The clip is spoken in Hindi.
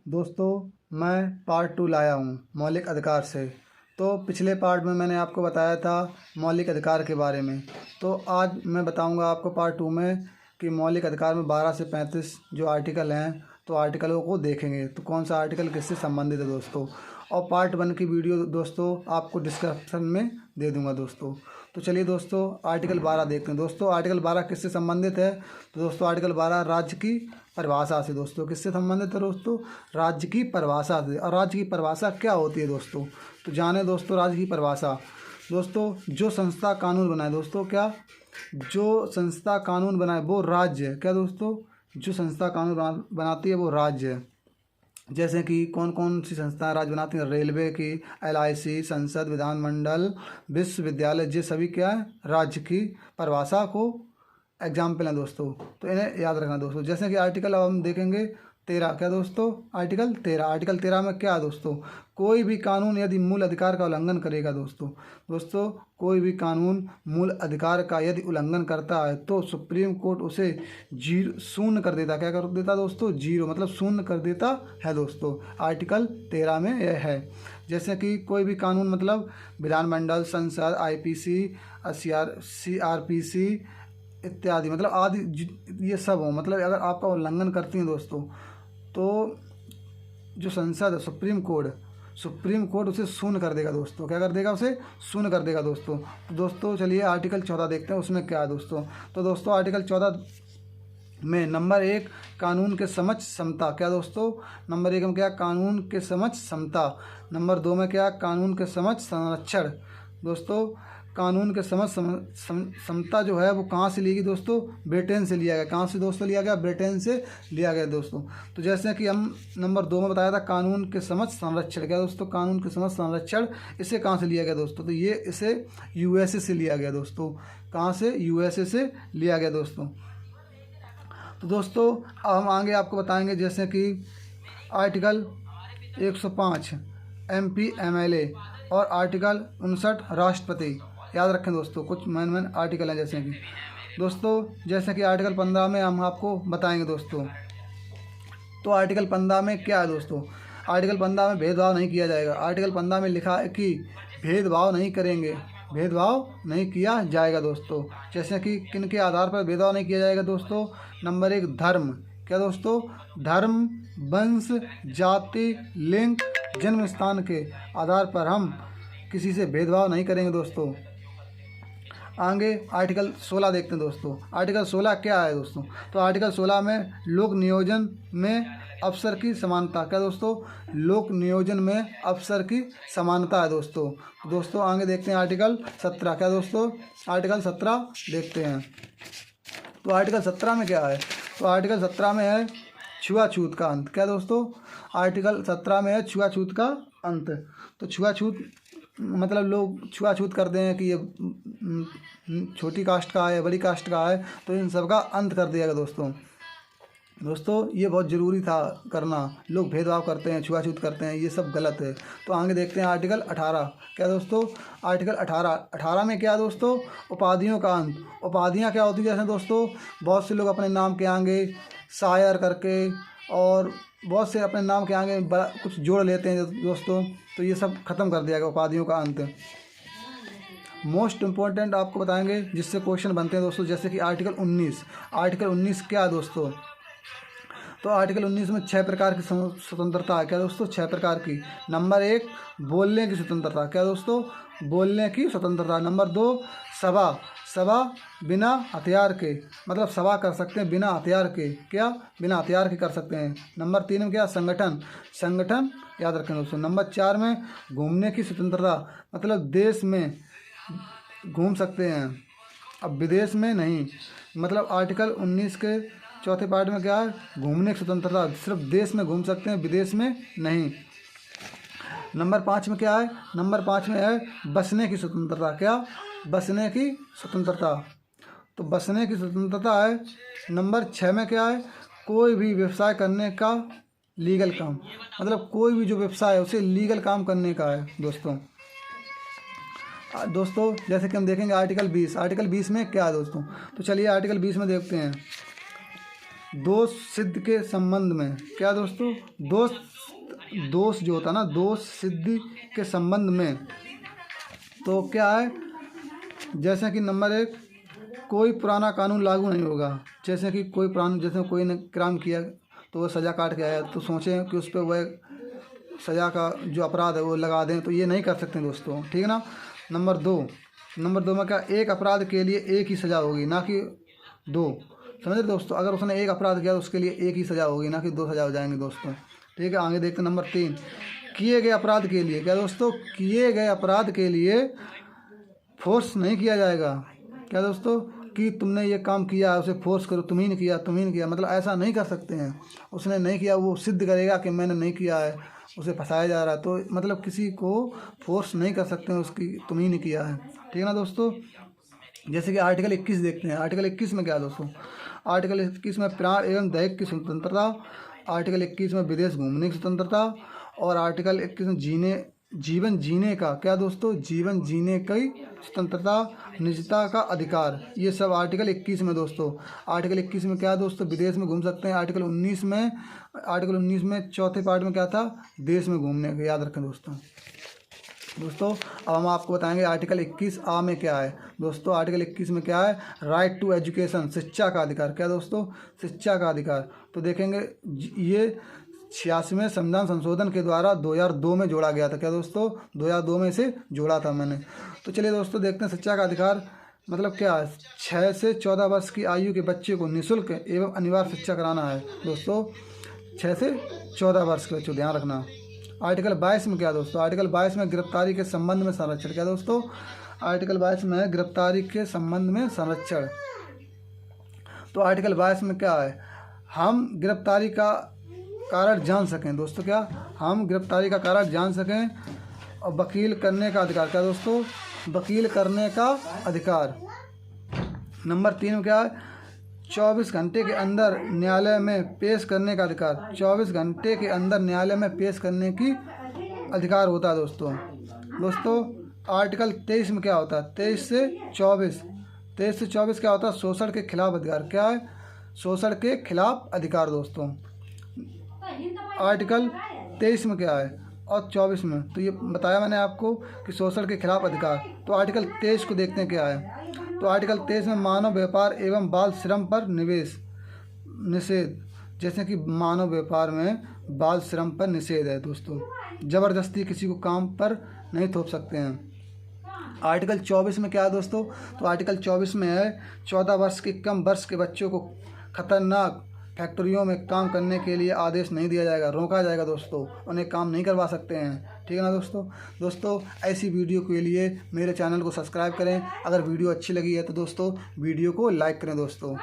दोस्तों, मैं पार्ट 2 लाया हूँ मौलिक अधिकार से। तो पिछले पार्ट में मैंने आपको बताया था मौलिक अधिकार के बारे में। तो आज मैं बताऊँगा आपको पार्ट 2 में कि मौलिक अधिकार में 12 से 35 जो आर्टिकल हैं, तो आर्टिकलों को देखेंगे तो कौन सा आर्टिकल किससे संबंधित है दोस्तों। और पार्ट 1 की वीडियो दोस्तों आपको डिस्क्रिप्शन में दे दूँगा दोस्तों। तो चलिए दोस्तों आर्टिकल 12 देखते हैं। दोस्तों आर्टिकल 12 किससे संबंधित है? तो दोस्तों आर्टिकल 12 राज्य की परिभाषा से। दोस्तों किससे संबंधित है? दोस्तों राज्य की परिभाषा से। और राज्य की परिभाषा क्या होती है दोस्तों? तो जाने दोस्तों राज्य की परिभाषा। दोस्तों जो संस्था कानून बनाए, दोस्तों क्या, जो संस्था कानून बनाए वो राज्य है। क्या दोस्तों? जो संस्था कानून बनाती है वो राज्य है। जैसे कि कौन कौन सी संस्थाएं राज्य बनाती हैं? रेलवे की, LIC, संसद, विधानमंडल, विश्वविद्यालय, ये सभी क्या है? राज्य की परिभाषा को एग्जाम्पल हैं दोस्तों। तो इन्हें याद रखना दोस्तों। जैसे कि आर्टिकल अब हम देखेंगे 13। क्या दोस्तों? आर्टिकल 13। आर्टिकल 13 में क्या है दोस्तों? कोई भी कानून यदि मूल अधिकार का उल्लंघन करेगा दोस्तों कोई भी कानून मूल अधिकार का यदि उल्लंघन करता है तो सुप्रीम कोर्ट उसे शून्य कर देता। क्या कर देता दोस्तों? जीरो, मतलब शून्य कर देता है दोस्तों। आर्टिकल 13 में यह है। जैसे कि कोई भी कानून मतलब विधानमंडल, संसद, IPC, CRPC इत्यादि, मतलब आदि ये सब हो, मतलब अगर आपका उल्लंघन करती हैं दोस्तों तो जो संसद है, सुप्रीम कोर्ट उसे शून्य कर देगा दोस्तों। क्या कर देगा? उसे शून्य कर देगा दोस्तों। तो दोस्तों चलिए आर्टिकल 14 देखते हैं उसमें क्या है दोस्तों। तो दोस्तों आर्टिकल 14 में नंबर 1 कानून के समक्ष समता। क्या दोस्तों? नंबर 1 में क्या? कानून के समक्ष समता। नंबर 2 में क्या? कानून के समक्ष संरक्षण। दोस्तों कानून के समक्ष समता जो है वो कहाँ से ली गई दोस्तों? ब्रिटेन से लिया गया। कहाँ से दोस्तों लिया गया? ब्रिटेन से लिया गया दोस्तों। तो जैसे कि हम नंबर 2 में बताया था कानून के समक्ष संरक्षण। क्या दोस्तों? कानून के समक्ष संरक्षण इसे कहाँ से लिया गया दोस्तों? तो ये इसे USA से लिया गया दोस्तों। कहाँ से? USA से लिया गया दोस्तों। तो दोस्तों अब हम आगे आपको बताएंगे जैसे कि आर्टिकल 105 MP MLA और आर्टिकल 59 राष्ट्रपति। याद रखें दोस्तों, कुछ मेन आर्टिकल हैं जैसे कि जैसे कि आर्टिकल 15 में हम आपको बताएंगे दोस्तों। तो आर्टिकल 15 में क्या है दोस्तों? आर्टिकल 15 में भेदभाव नहीं किया जाएगा। आर्टिकल 15 में लिखा है कि भेदभाव नहीं करेंगे, भेदभाव नहीं किया जाएगा दोस्तों। जैसे कि किन के आधार पर भेदभाव नहीं किया जाएगा दोस्तों? नंबर 1 धर्म। क्या दोस्तों? धर्म, वंश, जाति, लिंग, जन्म स्थान के आधार पर हम किसी से भेदभाव नहीं करेंगे दोस्तों। आगे आर्टिकल 16 देखते हैं दोस्तों। आर्टिकल 16 क्या है दोस्तों? तो आर्टिकल 16 में लोक नियोजन में अफसर की समानता। क्या दोस्तों? लोक नियोजन में अफसर की समानता है दोस्तों। आगे देखते हैं आर्टिकल 17। क्या दोस्तों? आर्टिकल 17 देखते हैं। तो आर्टिकल 17 में क्या है? तो आर्टिकल 17 में है छुआछूत का अंत। क्या दोस्तों? आर्टिकल 17 में है छुआछूत का अंत। तो छुआछूत मतलब लोग छुआछूत करते हैं कि ये छोटी कास्ट का है, बड़ी कास्ट का है, तो इन सब का अंत कर दिया गया दोस्तों ये बहुत ज़रूरी था करना। लोग भेदभाव करते हैं, छुआछूत करते हैं, ये सब गलत है। तो आगे देखते हैं आर्टिकल 18। क्या दोस्तों? आर्टिकल 18 में क्या दोस्तों? उपाधियों का अंत। उपाधियाँ क्या होती है? जैसे दोस्तों बहुत से लोग अपने नाम के आगे शायर करके और बहुत से अपने नाम के आगे बड़ा कुछ जोड़ लेते हैं दोस्तों, तो ये सब खत्म कर दिया गया, उपाधियों का अंत। मोस्ट इम्पोर्टेंट आपको बताएंगे जिससे क्वेश्चन बनते हैं दोस्तों। जैसे कि आर्टिकल 19। आर्टिकल 19 क्या है दोस्तों? तो आर्टिकल 19 में 6 प्रकार की स्वतंत्रता है। क्या दोस्तों? 6 प्रकार की। नंबर 1 बोलने की स्वतंत्रता। क्या दोस्तों? बोलने की स्वतंत्रता। नंबर 2 सभा बिना हथियार के, मतलब सभा कर सकते हैं बिना हथियार के। क्या? बिना हथियार के कर सकते हैं। नंबर 3 में क्या? संगठन याद रखें दोस्तों। नंबर 4 में घूमने की स्वतंत्रता, मतलब देश में घूम सकते हैं, अब विदेश में नहीं। मतलब आर्टिकल 19 के चौथे पार्ट में क्या है? घूमने की स्वतंत्रता, सिर्फ देश में घूम सकते हैं, विदेश में नहीं। नंबर 5 में क्या है? नंबर 5 में है बसने की स्वतंत्रता। क्या? बसने की स्वतंत्रता। तो बसने की स्वतंत्रता है। नंबर 6 में क्या है? कोई भी व्यवसाय करने का लीगल काम, मतलब कोई भी जो व्यवसाय है उसे लीगल काम करने का है दोस्तों जैसे कि हम देखेंगे आर्टिकल 20। आर्टिकल 20 में क्या है दोस्तों? तो चलिए आर्टिकल 20 में देखते हैं। दोष सिद्ध के संबंध में, क्या दोस्तों, दोष जो होता है ना, दोष सिद्धि के संबंध में, तो क्या है, जैसे कि नंबर 1, कोई पुराना कानून लागू नहीं होगा। जैसे कि कोई पुराना, जैसे कोई ने क्राइम किया तो वो सज़ा काट के आया, तो सोचें कि उस पर वह सज़ा का जो अपराध है वो लगा दें, तो ये नहीं कर सकते दोस्तों, ठीक है ना। नंबर 2 में क्या, एक अपराध के लिए एक ही सज़ा होगी, ना कि 2। समझ रहे दोस्तों, अगर उसने एक अपराध किया तो उसके लिए एक ही सज़ा होगी, ना कि 2 सज़ा हो जाएंगे दोस्तों, ठीक है। आगे देखते हैं नंबर 3, किए गए अपराध के लिए, क्या दोस्तों, किए गए अपराध के लिए फोर्स नहीं किया जाएगा। क्या दोस्तों, कि तुमने ये काम किया है उसे फोर्स करो, तुम ही ने किया, मतलब ऐसा नहीं कर सकते हैं। उसने नहीं किया, वो सिद्ध करेगा कि मैंने नहीं किया है, उसे फंसाया जा रहा है, तो मतलब किसी को फोर्स नहीं कर सकते हैं उसकी, तुम ही ने किया है, ठीक है ना दोस्तों। जैसे कि आर्टिकल 21 देखते हैं। आर्टिकल 21 में क्या है दोस्तों, आर्टिकल 21 में प्राण एवं दैहिक की स्वतंत्रता, आर्टिकल 21 में विदेश घूमने की स्वतंत्रता, और आर्टिकल 21 में जीवन जीने का, क्या दोस्तों, जीवन जीने की स्वतंत्रता, निजता का अधिकार, ये सब आर्टिकल 21 में दोस्तों। आर्टिकल 21 में क्या दोस्तों, विदेश में घूम सकते हैं। आर्टिकल 19 में चौथे पार्ट में क्या था, देश में घूमने का, याद रखें दोस्तों। अब हम आपको बताएंगे आर्टिकल 21A में क्या है दोस्तों। आर्टिकल 21 में क्या है, राइट टू एजुकेशन, शिक्षा का अधिकार, क्या दोस्तों, शिक्षा का अधिकार। तो देखेंगे ये 86वें संविधान संशोधन के द्वारा 2002 में जोड़ा गया था, क्या दोस्तों, 2002 में इसे जोड़ा था मैंने। तो चलिए दोस्तों देखते हैं शिक्षा का अधिकार मतलब क्या है। 6 से 14 वर्ष की आयु के बच्चे को निःशुल्क एवं अनिवार्य शिक्षा कराना है दोस्तों, 6 से 14 वर्ष के बच्चों, ध्यान रखना। आर्टिकल 22 में क्या दोस्तों, आर्टिकल 22 में गिरफ्तारी के संबंध में संरक्षण, क्या दोस्तों, आर्टिकल 22 में गिरफ्तारी के संबंध में संरक्षण। तो आर्टिकल 22 में क्या है, हम गिरफ्तारी का कारण जान सकें दोस्तों, क्या हम गिरफ्तारी का कारण जान सकें, और वकील करने का अधिकार, क्या दोस्तों, वकील करने का अधिकार। नंबर 3 में क्या है, 24 घंटे के अंदर न्यायालय में पेश करने का अधिकार, 24 घंटे के अंदर न्यायालय में पेश करने की अधिकार होता है दोस्तों। आर्टिकल 23 में क्या होता है, 23 से 24 क्या होता है, शोषण के खिलाफ अधिकार, क्या है, शोषण के खिलाफ अधिकार दोस्तों। आर्टिकल 23 में क्या है और 24 में, तो ये बताया मैंने आपको कि शोषण के खिलाफ अधिकार। तो आर्टिकल 23 को देखते हैं क्या है। तो आर्टिकल 23 में मानव व्यापार एवं बाल श्रम पर निषेध, जैसे कि मानव व्यापार में बाल श्रम पर निषेध है दोस्तों, ज़बरदस्ती किसी को काम पर नहीं थोप सकते हैं। आर्टिकल 24 में क्या है दोस्तों, तो आर्टिकल 24 में है 14 वर्ष के कम वर्ष के बच्चों को खतरनाक फैक्ट्रियों में काम करने के लिए आदेश नहीं दिया जाएगा, रोका जाएगा दोस्तों, उन्हें काम नहीं करवा सकते हैं, ठीक है ना दोस्तों। ऐसी वीडियो के लिए मेरे चैनल को सब्सक्राइब करें। अगर वीडियो अच्छी लगी है तो दोस्तों वीडियो को लाइक करें दोस्तों।